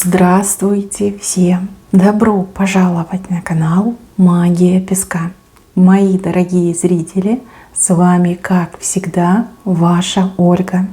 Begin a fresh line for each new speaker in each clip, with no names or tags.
Здравствуйте всем! Добро пожаловать на канал Магия Песка. Мои дорогие зрители, с вами, как всегда, ваша Ольга.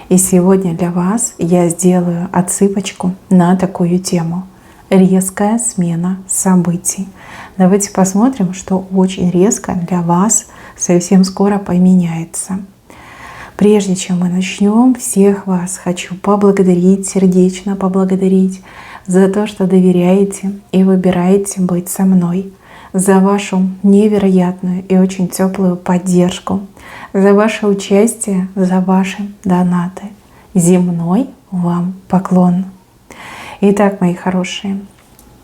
И сегодня для вас я сделаю отсыпочку на такую тему. Резкая смена событий. Давайте посмотрим, что очень резко для вас совсем скоро поменяется. Прежде чем мы начнем, всех вас хочу поблагодарить, сердечно поблагодарить за то, что доверяете и выбираете быть со мной, за вашу невероятную и очень теплую поддержку, за ваше участие, за ваши донаты. Земной вам поклон. Итак, мои хорошие,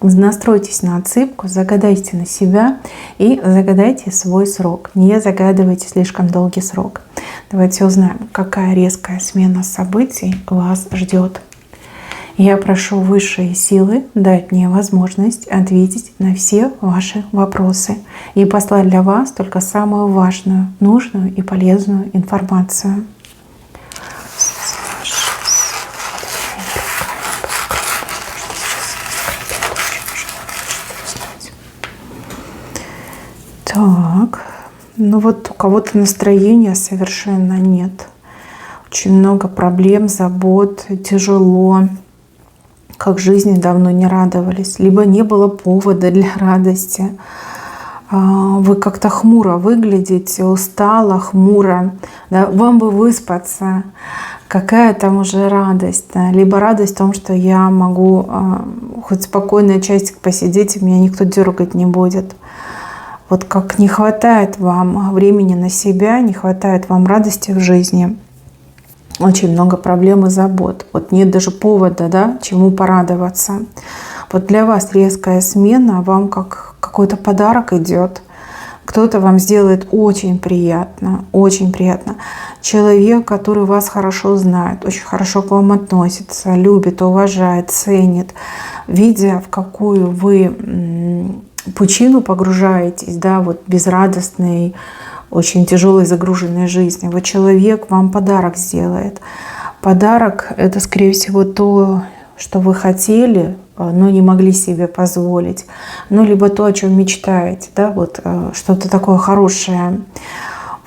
настройтесь на отсыпку, загадайте на себя и загадайте свой срок. Не загадывайте слишком долгий срок. Давайте узнаем, какая резкая смена событий вас ждет. Я прошу высшие силы дать мне возможность ответить на все ваши вопросы и послать для вас только самую важную, нужную и полезную информацию. Так, ну вот у кого-то настроения совершенно нет. Очень много проблем, забот, тяжело. Как жизни давно не радовались. Либо не было повода для радости. Вы как-то хмуро выглядите, устало, хмуро. Да? Вам бы выспаться. Какая там уже радость. Да? Либо радость в том, что я могу хоть спокойно часик посидеть, и меня никто дергать не будет. Вот как не хватает вам времени на себя, не хватает вам радости в жизни. Очень много проблем и забот. Вот нет даже повода, да, чему порадоваться. Вот для вас резкая смена, вам как какой-то подарок идет. Кто-то вам сделает очень приятно, очень приятно. Человек, который вас хорошо знает, очень хорошо к вам относится, любит, уважает, ценит, видя, в какую вы пучину погружаетесь, да, вот безрадостной, очень тяжелой, загруженной жизни. Вот человек вам подарок сделает. Подарок — это, скорее всего, то, что вы хотели, но не могли себе позволить. Ну, либо то, о чем мечтаете, да, вот что-то такое хорошее.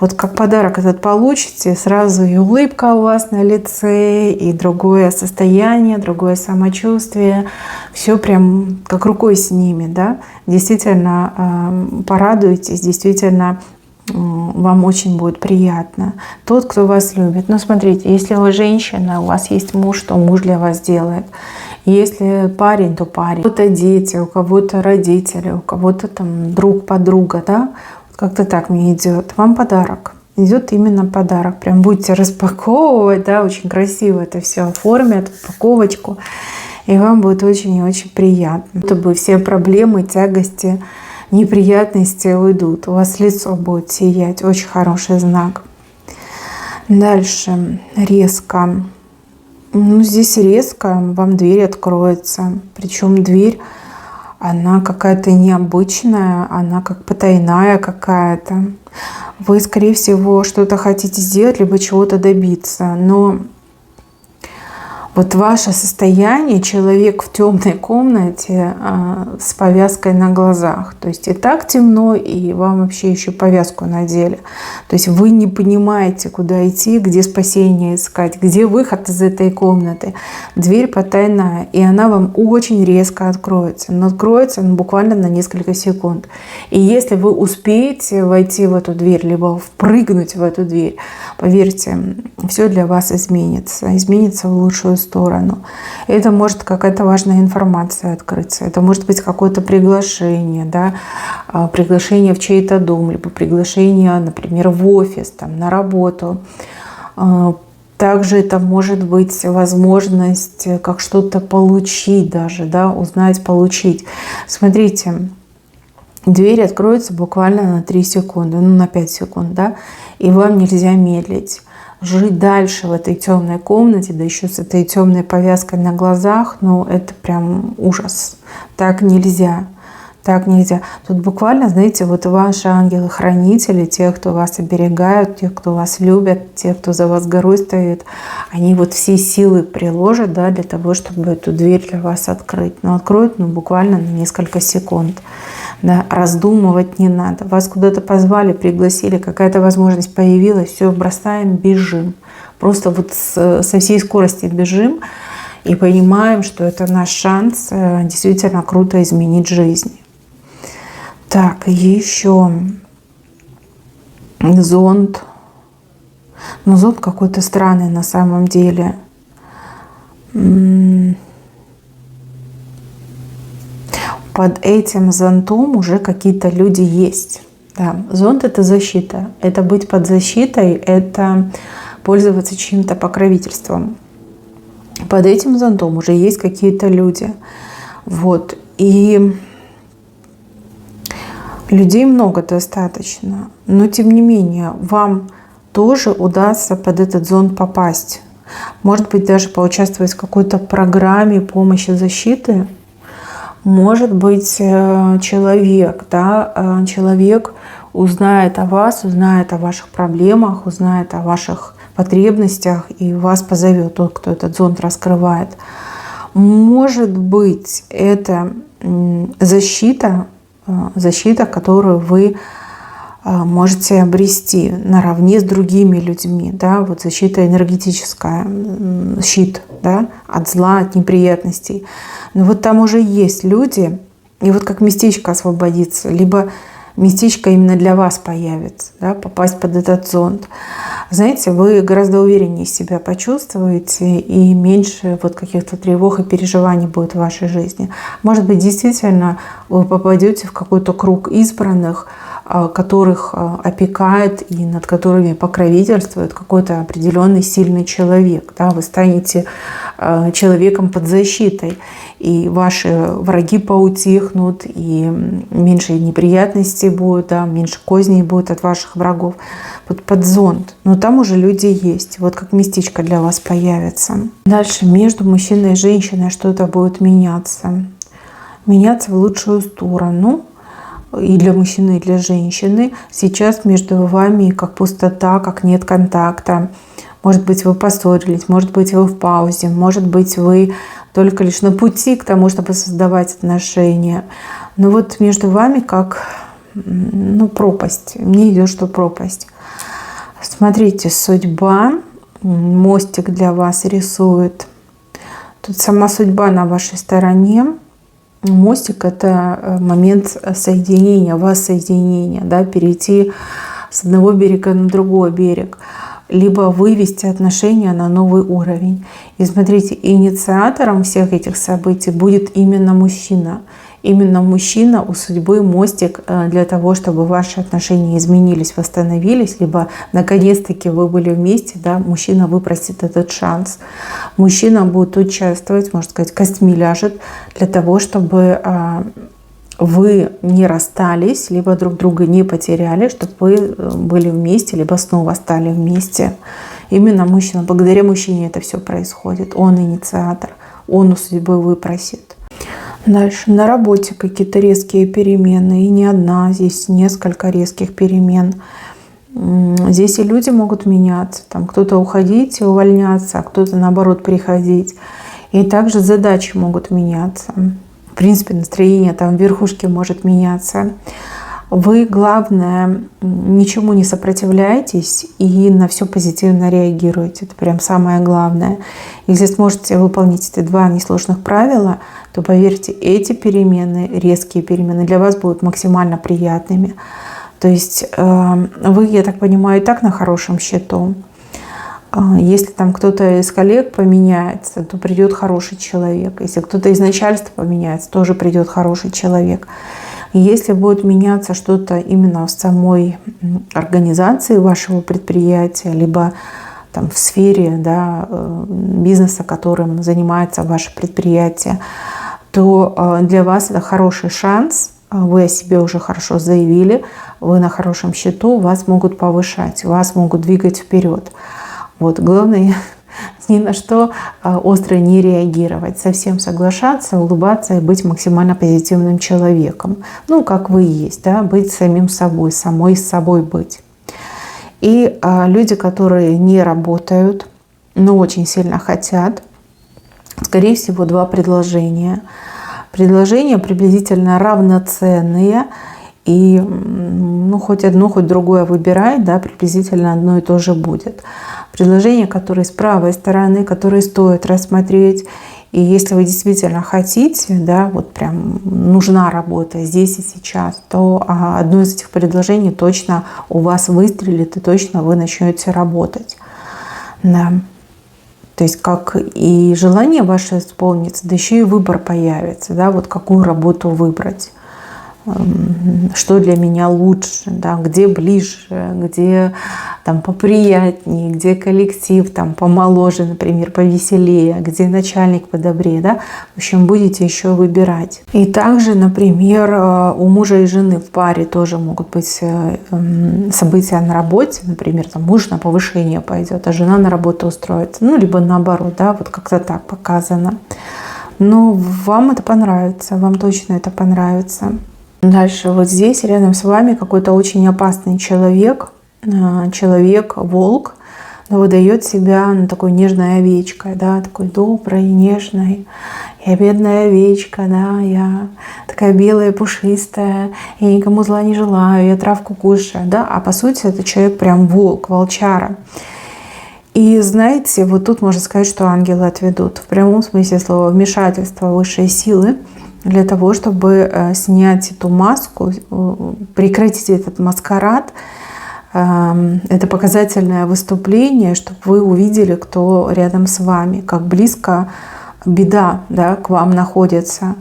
Вот как подарок этот получите, сразу и улыбка у вас на лице, и другое состояние, другое самочувствие. Все прям как рукой снимет, да. Действительно порадуетесь, действительно вам очень будет приятно. Тот, кто вас любит. Ну, смотрите, если вы женщина, у вас есть муж, то муж для вас делает. Если парень, то парень. У кого-то дети, у кого-то родители, у кого-то там друг, подруга, да. Как-то так мне идет. Вам подарок. Идет именно подарок. Прям будете распаковывать, да, очень красиво это все оформят, упаковочку. И вам будет очень и очень приятно. Чтобы все проблемы, тягости, неприятности уйдут. У вас лицо будет сиять. Очень хороший знак. Дальше. Резко. Ну, здесь резко вам дверь откроется. Причем дверь, она какая-то необычная, она как потайная какая-то. Вы, скорее всего, что-то хотите сделать, либо чего-то добиться. Но вот ваше состояние, человек в темной комнате с повязкой на глазах. То есть и так темно, и вам вообще еще повязку надели. То есть вы не понимаете, куда идти, где спасение искать, где выход из этой комнаты. Дверь потайная, и она вам очень резко откроется. Но откроется буквально на несколько секунд. И если вы успеете войти в эту дверь, либо впрыгнуть в эту дверь, поверьте, все для вас изменится. Изменится в лучшую сторону. Это может какая-то важная информация открыться. Это может быть какое-то приглашение, да, приглашение в чей-то дом, либо приглашение, например, в офис, там, на работу. Также это может быть возможность как что-то получить даже, да, узнать, получить. Смотрите, дверь откроется буквально на 3 секунды, ну на 5 секунд, да, и вам нельзя медлить. Жить дальше в этой темной комнате, да еще с этой темной повязкой на глазах, ну это прям ужас. Так нельзя. так нельзя. Тут буквально, знаете, вот ваши ангелы-хранители, те, кто вас оберегают, те, кто вас любят, те, кто за вас горой стоит, они вот все силы приложат, да, для того, чтобы эту дверь для вас открыть. Но откроют, буквально на несколько секунд. Да, раздумывать не надо. Вас куда-то позвали, пригласили, какая-то возможность появилась, все, бросаем, бежим. Просто вот со всей скорости бежим и понимаем, что это наш шанс действительно круто изменить жизнь. Так, еще зонт. Но зонт какой-то странный на самом деле. Под этим зонтом уже какие-то люди есть. Да. Зонт — это защита. Это быть под защитой, это пользоваться чьим-то покровительством. Под этим зонтом уже есть какие-то люди. Вот. И людей много достаточно. Но тем не менее, вам тоже удастся под этот зонт попасть. Может быть, даже поучаствовать в какой-то программе помощи защиты. Может быть, человек узнает о вас, узнает о ваших проблемах, узнает о ваших потребностях и вас позовет, тот, кто этот зонт раскрывает. Может быть, это защита, которую вы можете обрести наравне с другими людьми. Да? Вот защита энергетическая, щит, да? От зла, от неприятностей. Но вот там уже есть люди, и вот как местечко освободится, либо местечко именно для вас появится, да? Попасть под этот зонт. Знаете, вы гораздо увереннее себя почувствуете, и меньше вот каких-то тревог и переживаний будет в вашей жизни. Может быть, действительно вы попадете в какой-то круг избранных, которых опекает и над которыми покровительствует какой-то определенный сильный человек. Да? Вы станете человеком под защитой, и ваши враги поутихнут, и меньше неприятностей будет, да? Меньше козней будет от ваших врагов. Вот под зонт. Но там уже люди есть. Вот как местечко для вас появится. Дальше между мужчиной и женщиной что-то будет меняться. Меняться в лучшую сторону. И для мужчины, и для женщины. Сейчас между вами как пустота, как нет контакта. Может быть, вы поссорились, может быть, вы в паузе, может быть, вы только лишь на пути к тому, чтобы создавать отношения. Но вот между вами как пропасть. Мне идет, что пропасть. Смотрите, судьба мостик для вас рисует. Тут сама судьба на вашей стороне. Мостик — это момент соединения, воссоединения, да, перейти с одного берега на другой берег, либо вывести отношения на новый уровень. И смотрите, инициатором всех этих событий будет именно мужчина. Именно мужчина у судьбы мостик для того, чтобы ваши отношения изменились, восстановились, либо наконец-таки вы были вместе, да, мужчина выпросит этот шанс. Мужчина будет участвовать, можно сказать, костьми ляжет для того, чтобы вы не расстались, либо друг друга не потеряли, чтобы вы были вместе, либо снова стали вместе. Именно мужчина, благодаря мужчине это все происходит. Он инициатор, он у судьбы выпросит. Дальше на работе какие-то резкие перемены, и не одна, здесь несколько резких перемен. Здесь и люди могут меняться, там кто-то уходить и увольняться, а кто-то наоборот приходить. И также задачи могут меняться. В принципе, настроение там в верхушке может меняться. Вы, главное, ничему не сопротивляетесь и на все позитивно реагируете. Это прям самое главное. Если сможете выполнить эти два несложных правила, то, поверьте, эти перемены, резкие перемены, для вас будут максимально приятными. То есть вы, я так понимаю, и так на хорошем счету. Если там кто-то из коллег поменяется, то придет хороший человек. Если кто-то из начальства поменяется, тоже придет хороший человек. Если будет меняться что-то именно в самой организации вашего предприятия, либо там в сфере, да, бизнеса, которым занимается ваше предприятие, то для вас это хороший шанс. Вы о себе уже хорошо заявили, вы на хорошем счету, вас могут повышать, вас могут двигать вперед. Вот. Главное ни на что остро не реагировать, совсем соглашаться, улыбаться и быть максимально позитивным человеком. Ну, как вы есть, да, быть самим собой, самой с собой быть. И люди, которые не работают, но очень сильно хотят, скорее всего, два предложения. Предложения приблизительно равноценные, и ну, хоть одно, хоть другое выбирай, да, приблизительно одно и то же будет. Предложения, которые с правой стороны, которые стоит рассмотреть. И если вы действительно хотите, да, вот прям нужна работа здесь и сейчас, то одно из этих предложений точно у вас выстрелит, и точно вы начнете работать. Да. То есть как и желание ваше исполнится, да еще и выбор появится, да, вот какую работу выбрать. Что для меня лучше, да, где ближе, где там поприятнее, где коллектив там помоложе, например, повеселее, где начальник подобрее, да. В общем, будете еще выбирать. И также, например, у мужа и жены в паре тоже могут быть события на работе, например, там муж на повышение пойдет, а жена на работу устроится, ну, либо наоборот, да, вот как-то так показано. Но вам это понравится, вам точно это понравится. Дальше вот здесь рядом с вами какой-то очень опасный человек, человек-волк, но выдает себя такой нежной овечкой, да, такой доброй, нежной. Я бедная овечка, да, я такая белая, пушистая, я никому зла не желаю, я травку кушаю, да, а по сути это человек прям волк, волчара. И знаете, вот тут можно сказать, что ангелы отведут в прямом смысле слова вмешательство высшей силы, для того, чтобы снять эту маску, прекратить этот маскарад. Это показательное выступление, чтобы вы увидели, кто рядом с вами, как близко беда, да, к вам находится.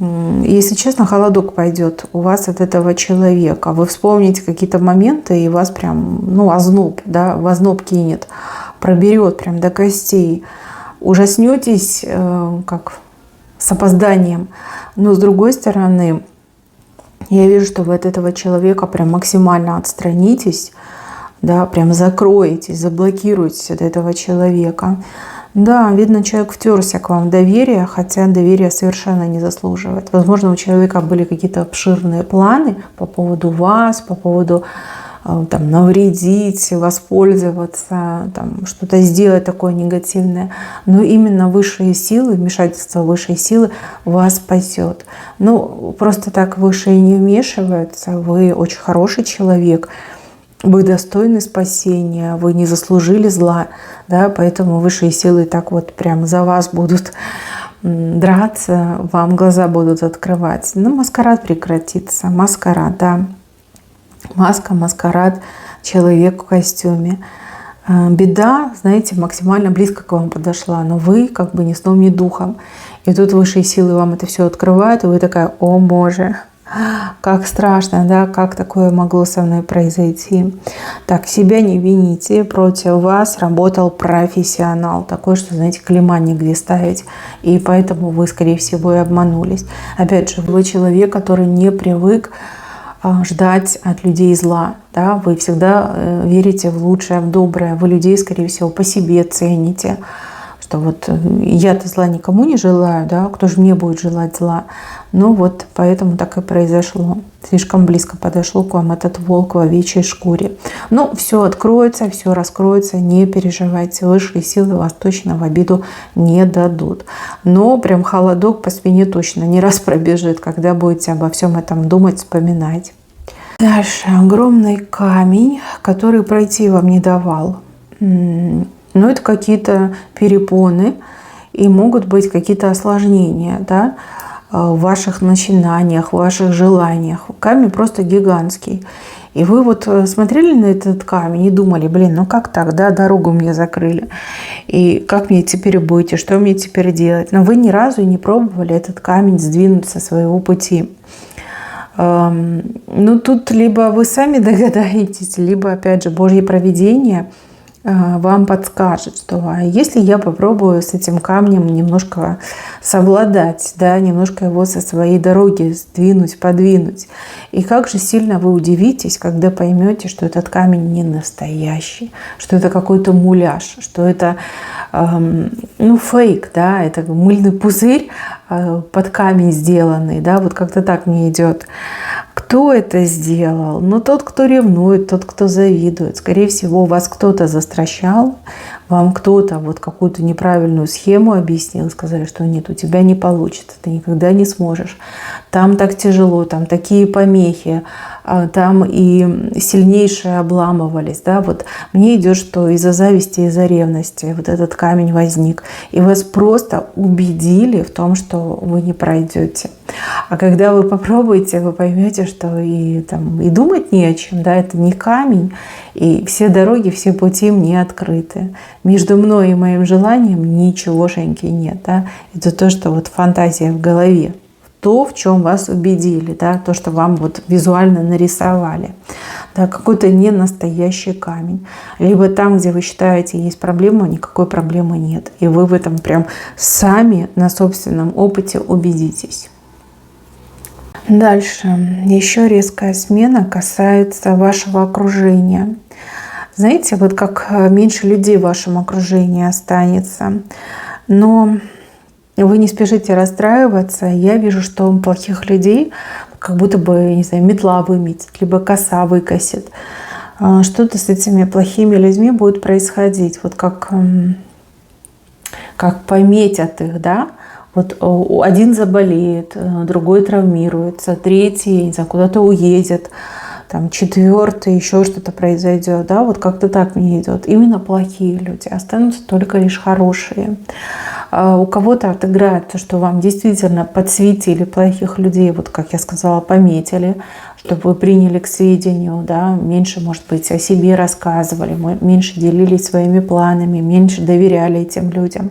Если честно, холодок пойдет у вас от этого человека. Вы вспомните какие-то моменты, и вас прям, ну, озноб, да, в озноб кинет, проберет прям до костей. Ужаснетесь, как с опозданием. Но с другой стороны, я вижу, что вы от этого человека прям максимально отстранитесь, да, прям закроетесь, заблокируетесь от этого человека. Да, видно, человек втерся к вам в доверие, хотя доверие совершенно не заслуживает. Возможно, у человека были какие-то обширные планы по поводу вас, по поводу там, навредить, воспользоваться, там, что-то сделать такое негативное. Но именно высшие силы, вмешательство высшей силы вас спасет. Ну, просто так высшие не вмешиваются. Вы очень хороший человек, вы достойны спасения, вы не заслужили зла, да, поэтому высшие силы так вот прям за вас будут драться, вам глаза будут открывать. Ну, маскарад прекратится, маскарад, да. Маска, маскарад, человек в костюме. Беда, знаете, максимально близко к вам подошла, но вы как бы ни сном, ни духом. И тут высшие силы вам это все открывают, и вы такая: о боже, как страшно, да, как такое могло со мной произойти. Так, себя не вините, против вас работал профессионал, такой, что, знаете, клейма нигде ставить, и поэтому вы, скорее всего, и обманулись. Опять же, вы человек, который не привык ждать от людей зла, да, вы всегда верите в лучшее, в доброе, вы людей, скорее всего, по себе цените, что вот я-то зла никому не желаю, да, кто же мне будет желать зла. Ну вот поэтому так и произошло. Слишком близко подошел к вам этот волк в овечьей шкуре. Но все откроется, все раскроется, не переживайте. Высшие силы вас точно в обиду не дадут. Но прям холодок по спине точно не раз пробежит, когда будете обо всем этом думать, вспоминать. Дальше огромный камень, который пройти вам не давал. Но это какие-то перепоны и могут быть какие-то осложнения, да, в ваших начинаниях, в ваших желаниях. Камень просто гигантский. И вы вот смотрели на этот камень и думали: блин, ну как так, да, дорогу мне закрыли. И как мне теперь быть, что мне теперь делать? Но вы ни разу не пробовали этот камень сдвинуть со своего пути. Ну тут либо вы сами догадаетесь, либо, опять же, Божье провидение вам подскажет, что если я попробую с этим камнем немножко совладать, да, немножко его со своей дороги сдвинуть, подвинуть. И как же сильно вы удивитесь, когда поймете, что этот камень не настоящий, что это какой-то муляж, что это фейк, да, это мыльный пузырь под камень сделанный, да, вот как-то так мне идет. Кто это сделал? Ну, тот, кто ревнует, тот, кто завидует. Скорее всего, вас кто-то застращал, вам кто-то вот какую-то неправильную схему объяснил, сказали, что нет, у тебя не получится, ты никогда не сможешь. Там так тяжело, там такие помехи, там и сильнейшие обламывались. Да? Вот мне идет, что из-за зависти, из-за ревности вот этот камень возник. И вас просто убедили в том, что вы не пройдете. А когда вы попробуете, вы поймете, что и думать не о чем, да, это не камень, и все дороги, все пути мне открыты. Между мной и моим желанием ничегошеньки нет. Да? Это то, что вот фантазия в голове. То, в чем вас убедили, да, то, что вам вот визуально нарисовали. Да, какой-то ненастоящий камень. Либо там, где вы считаете, есть проблема, никакой проблемы нет. И вы в этом прям сами на собственном опыте убедитесь. Дальше. Еще резкая смена касается вашего окружения. Знаете, вот как меньше людей в вашем окружении останется, но вы не спешите расстраиваться. Я вижу, что плохих людей как будто бы, не знаю, метла выметит, либо коса выкосит. Что-то с этими плохими людьми будет происходить. Вот как пометят их, да? Вот один заболеет, другой травмируется, третий, не знаю, куда-то уедет, там, четвертый, еще что-то произойдет. Да? Вот как-то так мне идет. Именно плохие люди. Останутся только лишь хорошие. У кого-то отыграет то, что вам действительно подсветили плохих людей, вот как я сказала, пометили, чтобы вы приняли к сведению, да, меньше, может быть, о себе рассказывали, меньше делились своими планами, меньше доверяли этим людям.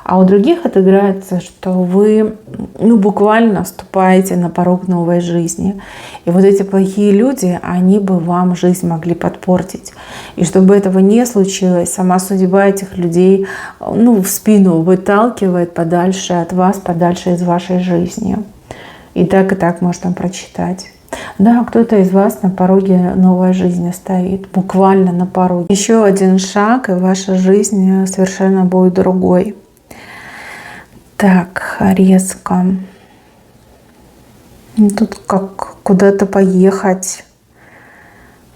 А у других отыграется, что вы буквально вступаете на порог новой жизни. И вот эти плохие люди, они бы вам жизнь могли подпортить. И чтобы этого не случилось, сама судьба этих людей в спину выталкивает подальше от вас, подальше из вашей жизни. И так можно прочитать. Да, кто-то из вас на пороге новой жизни стоит, буквально на пороге. Еще один шаг, и ваша жизнь совершенно будет другой. Так, резко. Тут как куда-то поехать,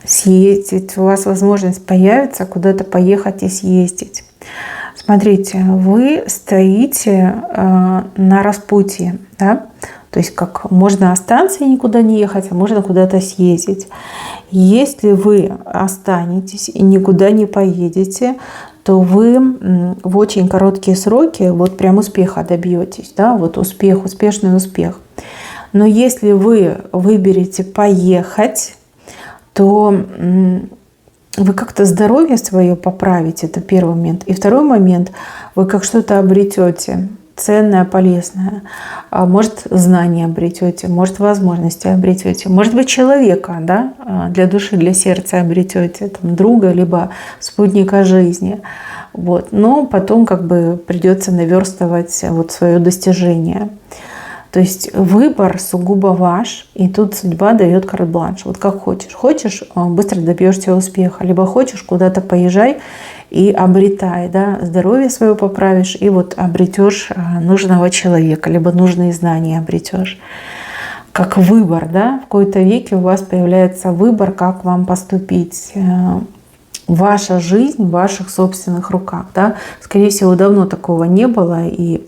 съездить. У вас возможность появится куда-то поехать и съездить. Смотрите, вы стоите на распутье, да? То есть как можно остаться и никуда не ехать, а можно куда-то съездить. Если вы останетесь и никуда не поедете, то вы в очень короткие сроки вот прям успеха добьетесь, да, вот успешный успех. Но если вы выберете поехать, то вы как-то здоровье свое поправите, это первый момент. И второй момент, вы как что-то обретете ценное, полезное. Может, знания обретете, может, возможности обретете, может быть, человека, да, для души, для сердца обретете, там, друга, либо спутника жизни. Вот. Но потом придется наверстывать вот свое достижение. То есть выбор сугубо ваш, и тут судьба дает карт-бланш. Вот как хочешь. Хочешь, быстро добьешься успеха, либо хочешь, куда-то поезжай и обретай, да, здоровье свое поправишь, и вот обретешь нужного человека, либо нужные знания обретешь. Как выбор, да, в какой-то веке у вас появляется выбор, как вам поступить. Ваша жизнь в ваших собственных руках, да. Скорее всего, давно такого не было, и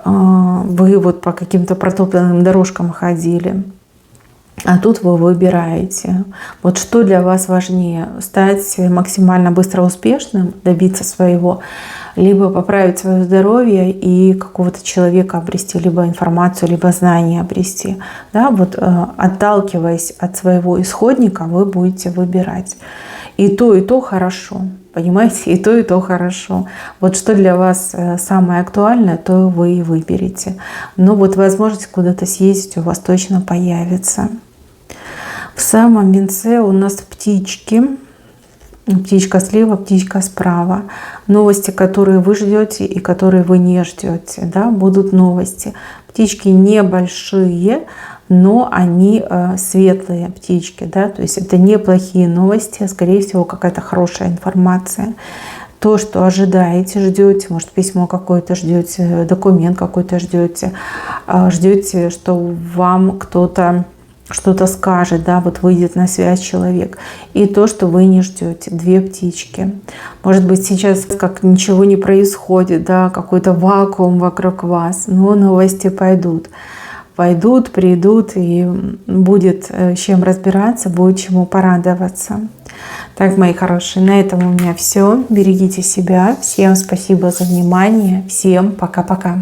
вы вот по каким-то протоптанным дорожкам ходили. А тут вы выбираете. Вот что для вас важнее? Стать максимально быстро успешным, добиться своего, либо поправить свое здоровье и какого-то человека обрести, либо информацию, либо знания обрести. Да, вот отталкиваясь от своего исходника, вы будете выбирать. И то хорошо. Понимаете, и то хорошо. Вот что для вас самое актуальное, то вы и выберете. Но вот возможность куда-то съездить у вас точно появится. В самом венце у нас птички. Птичка слева, птичка справа. Новости, которые вы ждете и которые вы не ждете, да, будут новости. Птички небольшие, но они светлые птички, да, то есть это неплохие новости, а скорее всего какая-то хорошая информация. То, что ожидаете, ждете, может письмо какое-то ждете, документ какой-то ждете, ждете, что вам кто-то что-то скажет, да, вот выйдет на связь человек. И то, что вы не ждете, 2 птички. Может быть, сейчас как ничего не происходит, да, какой-то вакуум вокруг вас, но новости пойдут. Пойдут, придут, и будет чем разбираться, будет чему порадоваться. Так, мои хорошие, на этом у меня все. Берегите себя. Всем спасибо за внимание. Всем пока-пока.